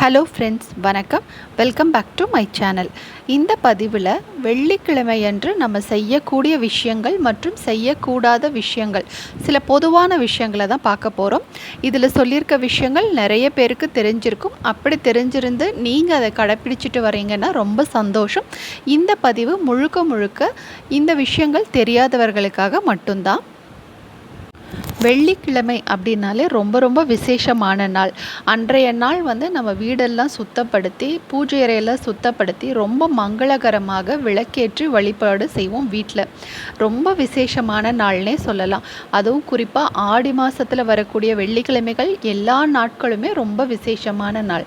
Hello friends, வணக்கம். Welcome back to my channel. இந்த பதிவில் வெள்ளிக்கிழமையன்று நம்ம செய்யக்கூடிய விஷயங்கள் மற்றும் செய்யக்கூடாத விஷயங்கள், சில பொதுவான விஷயங்களை தான் பார்க்க போகிறோம். இதில் சொல்லியிருக்க விஷயங்கள் நிறைய பேருக்கு தெரிஞ்சிருக்கும். அப்படி தெரிஞ்சிருந்து நீங்கள் அதை கடைப்பிடிச்சிட்டு வரீங்கன்னா ரொம்ப சந்தோஷம். இந்த பதிவு முழுக்க முழுக்க இந்த விஷயங்கள் தெரியாதவர்களுக்காக மட்டும்தான். வெள்ளிக்கிழமை அப்படின்னாலே ரொம்ப ரொம்ப விசேஷமான நாள். அன்றைய நாள் நம்ம வீடெல்லாம் சுத்தப்படுத்தி, பூஜை அறையெல்லாம் சுத்தப்படுத்தி ரொம்ப மங்களகரமாக விளக்கேற்றி வழிபாடு செய்வோம் வீட்டில். ரொம்ப விசேஷமான நாள்னே சொல்லலாம். அதுவும் குறிப்பாக ஆடி மாதத்தில் வரக்கூடிய வெள்ளிக்கிழமைகள் எல்லா நாட்களுமே ரொம்ப விசேஷமான நாள்.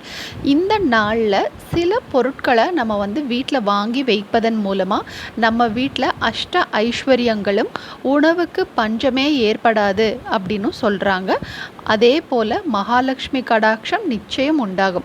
இந்த நாளில் சில பொருட்களை நம்ம வீட்டில் வாங்கி வைப்பதன் மூலமாக நம்ம வீட்டில் அஷ்ட ஐஸ்வர்யங்களும் உணவுக்கு பஞ்சமே ஏற்படாது அப்படின்னு சொல்கிறாங்க. அதே போல் மகாலட்சுமி கடாட்சம் நிச்சயம் உண்டாகும்.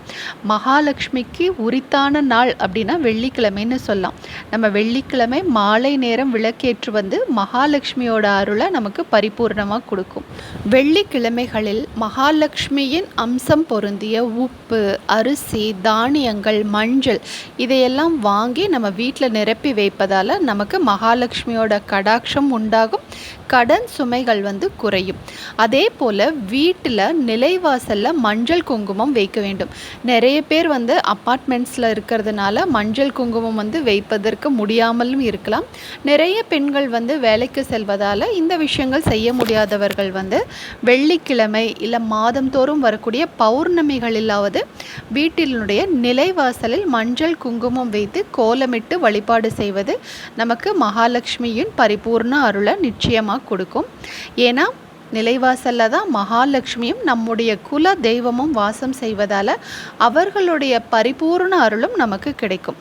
மகாலட்சுமிக்கு உரித்தான நாள் அப்படின்னா வெள்ளிக்கிழமைன்னு சொல்லலாம். நம்ம வெள்ளிக்கிழமை மாலை நேரம் விளக்கேற்று மகாலட்சுமியோட அருளை நமக்கு பரிபூர்ணமாக கொடுக்கும். வெள்ளிக்கிழமைகளில் மகாலட்சுமியின் அம்சம் பொருந்திய உப்பு, அரிசி, தானியங்கள், மஞ்சள் இதையெல்லாம் வாங்கி நம்ம வீட்டில் நிரப்பி வைப்பதால் நமக்கு மகாலட்சுமியோட கடாட்சம் உண்டாகும். கடன் சுமைகள் குறையும். அதே போல் வீட்டில் நிலைவாசலில் மஞ்சள் குங்குமம் வைக்க வேண்டும். நிறைய பேர் அப்பார்ட்மெண்ட்ஸில் இருக்கிறதுனால மஞ்சள் குங்குமம் வைப்பதற்கு முடியாமலும் இருக்கலாம். நிறைய பெண்கள் வேலைக்கு செல்வதால் இந்த விஷயங்கள் செய்ய முடியாதவர்கள் வெள்ளிக்கிழமை இல்லை மாதந்தோறும் வரக்கூடிய பௌர்ணமிகளிலாவது வீட்டினுடைய நிலைவாசலில் மஞ்சள் குங்குமம் வைத்து கோலமிட்டு வழிபாடு செய்வது நமக்கு மகாலட்சுமியின் பரிபூர்ண அருளை நிச்சயமாக கொடுக்கும். ஏன்னா நிலைவாசலில் தான் மகாலட்சுமியும் நம்முடைய குல தெய்வமும் வாசம் செய்வதால் அவர்களுடைய பரிபூர்ண அருளும் நமக்கு கிடைக்கும்.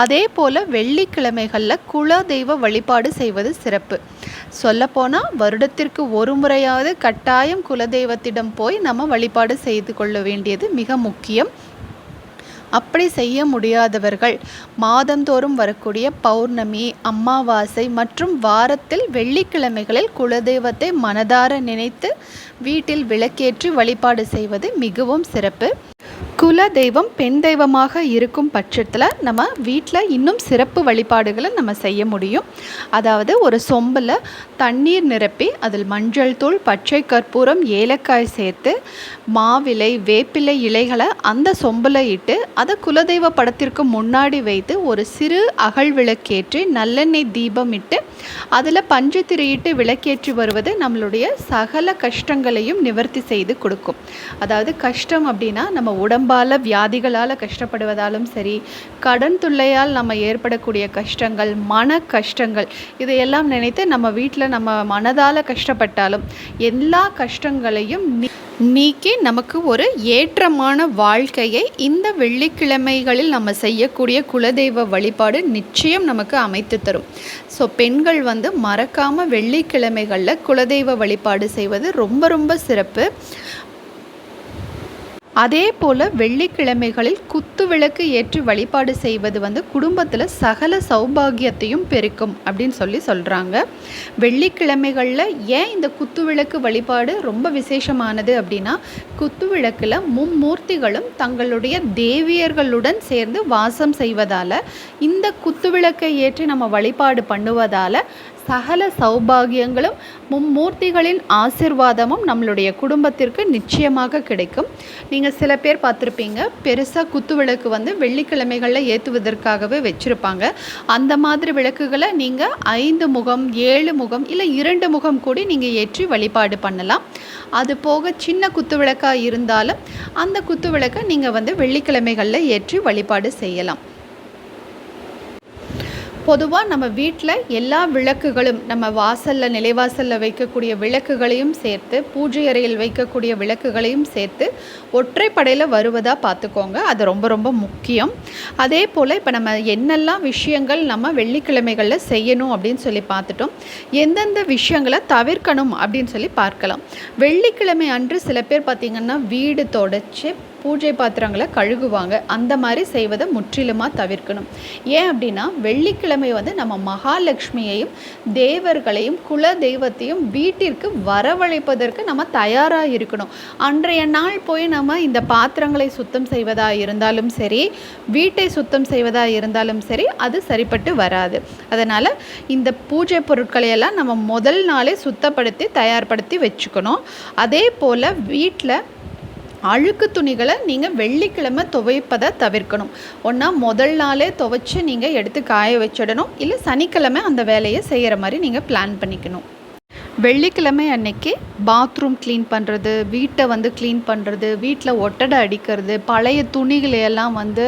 அதே போல் வெள்ளிக்கிழமைகளில் குல தெய்வ வழிபாடு செய்வது சிறப்பு. சொல்லப்போனால் வருடத்திற்கு ஒரு முறையாவது கட்டாயம் குலதெய்வத்திடம் போய் நம்ம வழிபாடு செய்து கொள்ள வேண்டியது மிக முக்கியம். அப்படி செய்ய முடியாதவர்கள் மாதந்தோறும் வரக்கூடிய பௌர்ணமி, அமாவாசை மற்றும் வாரத்தில் வெள்ளிக்கிழமைகளில் குலதெய்வத்தை மனதார நினைத்து வீட்டில் விளக்கேற்றி வழிபாடு செய்வது மிகவும் சிறப்பு. குல தெய்வம் பெண் தெய்வமாக இருக்கும் பட்சத்தில் நம்ம வீட்டில் இன்னும் சிறப்பு வழிபாடுகளை நம்ம செய்ய முடியும். அதாவது ஒரு சொம்பில் தண்ணீர் நிரப்பி அதில் மஞ்சள் தூள், பச்சை கற்பூரம், ஏலக்காய் சேர்த்து மாவிலை, வேப்பிலை இலைகளை அந்த சொம்பில் இட்டு அதை குலதெய்வ படத்திற்கு முன்னாடி வைத்து ஒரு சிறு அகல் விளக்கேற்றி நல்லெண்ணெய் தீபம் இட்டு அதில் பஞ்சு திரியிட்டு விளக்கேற்றி வருவது நம்மளுடைய சகல கஷ்டங்களையும் நிவர்த்தி செய்து கொடுக்கும். அதாவது கஷ்டம் அப்படின்னா நம்ம உடம்பால் வியாதிகளால் கஷ்டப்படுவதாலும் சரி, கடன் தொல்லையால் நம்ம ஏற்படக்கூடிய கஷ்டங்கள், மன கஷ்டங்கள், இதையெல்லாம் நினைத்து நம்ம வீட்டில் நம்ம மனதால் கஷ்டப்பட்டாலும் எல்லா கஷ்டங்களையும் நீக்கி நமக்கு ஒரு ஏற்றமான வாழ்க்கையை இந்த வெள்ளிக்கிழமைகளில் நம்ம செய்யக்கூடிய குலதெய்வ வழிபாடு நிச்சயம் நமக்கு அமைத்து தரும். ஸோ பெண்கள் மறக்காமல் வெள்ளிக்கிழமைகளில் குலதெய்வ வழிபாடு செய்வது ரொம்ப ரொம்ப சிறப்பு. அதே போல் வெள்ளிக்கிழமைகளில் குத்து விளக்கு ஏற்றி வழிபாடு செய்வது குடும்பத்தில் சகல சௌபாகியத்தையும் பெருக்கும் அப்படின்னு சொல்கிறாங்க. வெள்ளிக்கிழமைகளில் ஏன் இந்த குத்து விளக்கு வழிபாடு ரொம்ப விசேஷமானது அப்படின்னா, குத்து விளக்கில் மும்மூர்த்திகளும் தங்களுடைய தேவியர்களுடன் சேர்ந்து வாசம் செய்வதால், இந்த குத்து விளக்கை ஏற்றி நம்ம வழிபாடு பண்ணுவதால் சகல சௌபாகியங்களும் மும்மூர்த்திகளின் ஆசிர்வாதமும் நம்மளுடைய குடும்பத்திற்கு நிச்சயமாக கிடைக்கும். நீங்கள் சில பேர் பார்த்துருப்பீங்க, பெருசாக குத்து விளக்கு வெள்ளிக்கிழமைகளில் ஏற்றுவதற்காகவே வச்சுருப்பாங்க. அந்த மாதிரி விளக்குகளை நீங்கள் 5 முகம், 7 முகம் இல்லை 2 முகம் கூடி நீங்கள் ஏற்றி வழிபாடு பண்ணலாம். அது போக சின்ன குத்து விளக்காக இருந்தாலும் அந்த குத்து விளக்கை நீங்கள் வெள்ளிக்கிழமைகளில் ஏற்றி வழிபாடு செய்யலாம். பொதுவாக நம்ம வீட்டில் எல்லா விளக்குகளும், நம்ம வாசலில் நிலைவாசலில் வைக்கக்கூடிய விளக்குகளையும் சேர்த்து, பூஜை அறையில் வைக்கக்கூடிய விளக்குகளையும் சேர்த்து ஒற்றைப்படையில் வருவதாக பார்த்துக்கோங்க. அது ரொம்ப ரொம்ப முக்கியம். அதே போல் இப்போ நம்ம என்னெல்லாம் விஷயங்கள் நம்ம வெள்ளிக்கிழமைகளில் செய்யணும் அப்படின்னு சொல்லி பார்த்துட்டோம். எந்தெந்த விஷயங்களை தவிர்க்கணும் அப்படின்னு சொல்லி பார்க்கலாம். வெள்ளிக்கிழமை அன்று சில பேர் பார்த்திங்கன்னா வீடு தொடச்சி பூஜை பாத்திரங்களை கழுகுவாங்க. அந்த மாதிரி செய்வதை முற்றிலுமாக தவிர்க்கணும். ஏன் அப்படின்னா வெள்ளிக்கிழமை வந்து நம்ம மகாலட்சுமியையும் தேவர்களையும் குல தெய்வத்தையும் வீட்டிற்கு வரவழைப்பதற்கு நம்ம தயாராக இருக்கணும். அன்றைய நாள் போய் நம்ம இந்த பாத்திரங்களை சுத்தம் செய்வதாக இருந்தாலும் சரி, வீட்டை சுத்தம் செய்வதாக இருந்தாலும் சரி, அது சரிப்பட்டு வராது. அதனால் இந்த பூஜை பொருட்களை எல்லாம் நம்ம முதல் நாளே சுத்தப்படுத்தி தயார்படுத்தி வச்சுக்கணும். அதே போல் வீட்டில் அழுக்கு துணிகளை நீங்கள் வெள்ளிக்கிழமை துவைப்பதை தவிர்க்கணும். ஒன்றா முதல் நாளே துவைச்சி நீங்கள் எடுத்து காய வச்சிடணும், இல்லை சனிக்கிழமை அந்த வேலையை செய்கிற மாதிரி நீங்கள் பிளான் பண்ணிக்கணும். வெள்ளிக்கிழமை அன்னைக்கு பாத்ரூம் க்ளீன் பண்ணுறது, வீட்டை வந்து க்ளீன் பண்ணுறது, வீட்டில் ஒட்டடை அடிக்கிறது, பழைய துணிகளையெல்லாம் வந்து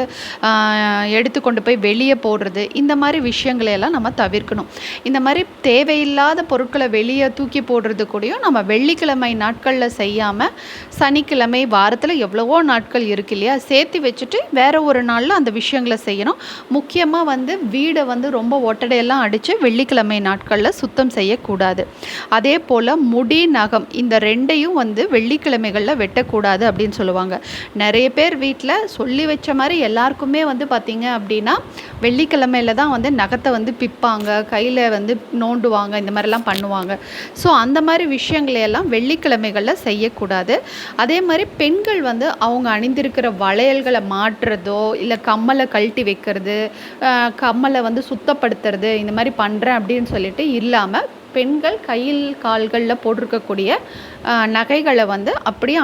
எடுத்து கொண்டு போய் வெளியே போடுறது, இந்த மாதிரி விஷயங்களையெல்லாம் நம்ம தவிர்க்கணும். இந்த மாதிரி தேவையில்லாத பொருட்களை வெளியே தூக்கி போடுறது கூடயும் நம்ம வெள்ளிக்கிழமை நாட்களில் செய்யாமல் சனிக்கிழமை, வாரத்தில் எவ்வளவோ நாட்கள் இருக்கு இல்லையா, சேர்த்து வச்சுட்டு வேறு ஒரு நாளில் அந்த விஷயங்களை செய்யணும். முக்கியமாக வந்து வீடை வந்து ரொம்ப ஒட்டடையெல்லாம் அடித்து வெள்ளிக்கிழமை நாட்களில் சுத்தம் செய்யக்கூடாது. அதே போல் முடி, நகம் இந்த ரெண்டையும் வந்து வெள்ளிக்கிழமைகளில் வெட்டக்கூடாது அப்படின்னு சொல்லுவாங்க. நிறைய பேர் வீட்டில் சொல்லி வச்ச மாதிரி எல்லாருக்குமே வந்து பார்த்திங்க அப்படின்னா வெள்ளிக்கிழமையில் தான் வந்து நகத்தை வந்து பிப்பாங்க, கையில் வந்து நோண்டுவாங்க, இந்த மாதிரிலாம் பண்ணுவாங்க. ஸோ அந்த மாதிரி விஷயங்களையெல்லாம் வெள்ளிக்கிழமைகளில் செய்யக்கூடாது. அதே மாதிரி பெண்கள் வந்து அவங்க அணிந்திருக்கிற வளையல்களை மாற்றுறதோ, இல்லை கம்மலை கழட்டி வைக்கிறது, கம்மலை வந்து சுத்தப்படுத்துறது, இந்த மாதிரி பண்ணுறேன் அப்படின்னு சொல்லிட்டு இல்லாமல் பெண்கள் கையில் கால்களில் போட்டிருக்கக்கூடிய நகைகளை வந்து அப்படியே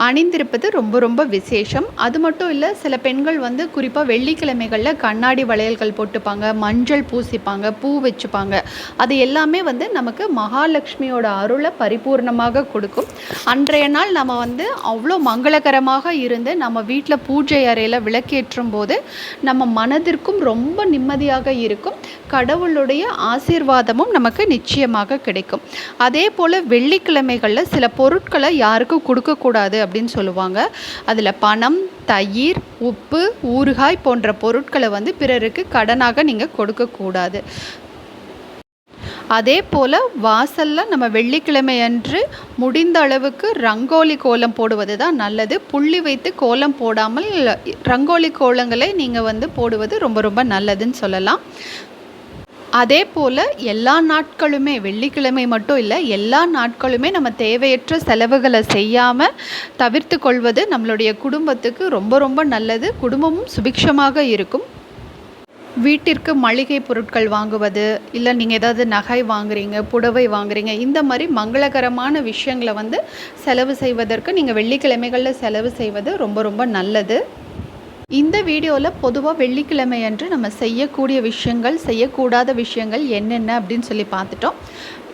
அணிந்திருப்பது ரொம்ப ரொம்ப விசேஷம். அது மட்டும் இல்லை, சில பெண்கள் வந்து குறிப்பாக வெள்ளிக்கிழமைகளில் கண்ணாடி வளையல்கள் போட்டுப்பாங்க, மஞ்சள் பூசிப்பாங்க, பூ வச்சுப்பாங்க. அது எல்லாமே வந்து நமக்கு மகாலட்சுமியோட அருளை பரிபூர்ணமாக கொடுக்கும். அன்றைய நாள் நம்ம வந்து அவ்வளோ மங்களகரமாக இருந்து நம்ம வீட்டில் பூஜை அறையில் விளக்கேற்றும் போது நம்ம மனதிற்கும் ரொம்ப நிம்மதியாக இருக்கும். கடவுளுடைய ஆசீர்வாதமும் நமக்கு நிச்சயமாக கிடைக்கும். அதே போல் வெள்ளிக்கிழமைகளில் சில பொருட்களை யாருக்கும் கொடுக்கக்கூடாது அப்படின்னு சொல்லுவாங்க. அதில் பணம், தயிர், உப்பு, ஊறுகாய் போன்ற பொருட்களை வந்து பிறருக்கு கடனாக நீங்கள் கொடுக்கக்கூடாது. அதே போல் வாசலில் நம்ம வெள்ளிக்கிழமை அன்று முடிந்த அளவுக்கு ரங்கோலி கோலம் போடுவது தான் நல்லது. புள்ளி வைத்து கோலம் போடாமல் ரங்கோலி கோலங்களை நீங்கள் வந்து போடுவது ரொம்ப ரொம்ப நல்லதுன்னு சொல்லலாம். அதே போல் எல்லா நாட்களுமே, வெள்ளிக்கிழமை மட்டும் இல்லை, எல்லா நாட்களுமே நம்ம தேவையற்ற செலவுகளை செய்யாமல் தவிர்த்து கொள்வது நம்மளுடைய குடும்பத்துக்கு ரொம்ப ரொம்ப நல்லது. குடும்பமும் சுபிக்ஷமாக இருக்கும். வீட்டிற்கு மளிகை பொருட்கள் வாங்குவது, இல்லை நீங்கள் ஏதாவது நகை வாங்குறீங்க, புடவை வாங்குறீங்க, இந்த மாதிரி மங்களகரமான விஷயங்களை வந்து செலவு செய்வதற்கு நீங்கள் வெள்ளிக்கிழமைகளில் செலவு செய்வது ரொம்ப ரொம்ப நல்லது. இந்த வீடியோவில் பொதுவாக வெள்ளிக்கிழமை அன்று நம்ம செய்யக்கூடிய விஷயங்கள், செய்யக்கூடாத விஷயங்கள் என்னென்ன அப்படின்னு சொல்லி பார்த்துட்டோம்.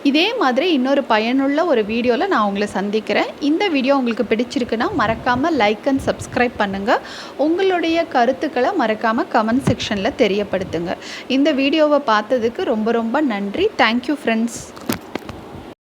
இதே மாதிரி இன்னொரு பயனுள்ள ஒரு வீடியோவில் நான் உங்களை சந்திக்கிறேன். இந்த வீடியோ உங்களுக்கு பிடிச்சிருக்குன்னா மறக்காமல் லைக் அண்ட் சப்ஸ்கிரைப் பண்ணுங்கள். உங்களுடைய கருத்துக்களை மறக்காமல் கமெண்ட் செக்ஷனில் தெரியப்படுத்துங்க. இந்த வீடியோவை பார்த்ததுக்கு ரொம்ப ரொம்ப நன்றி. Thank you friends.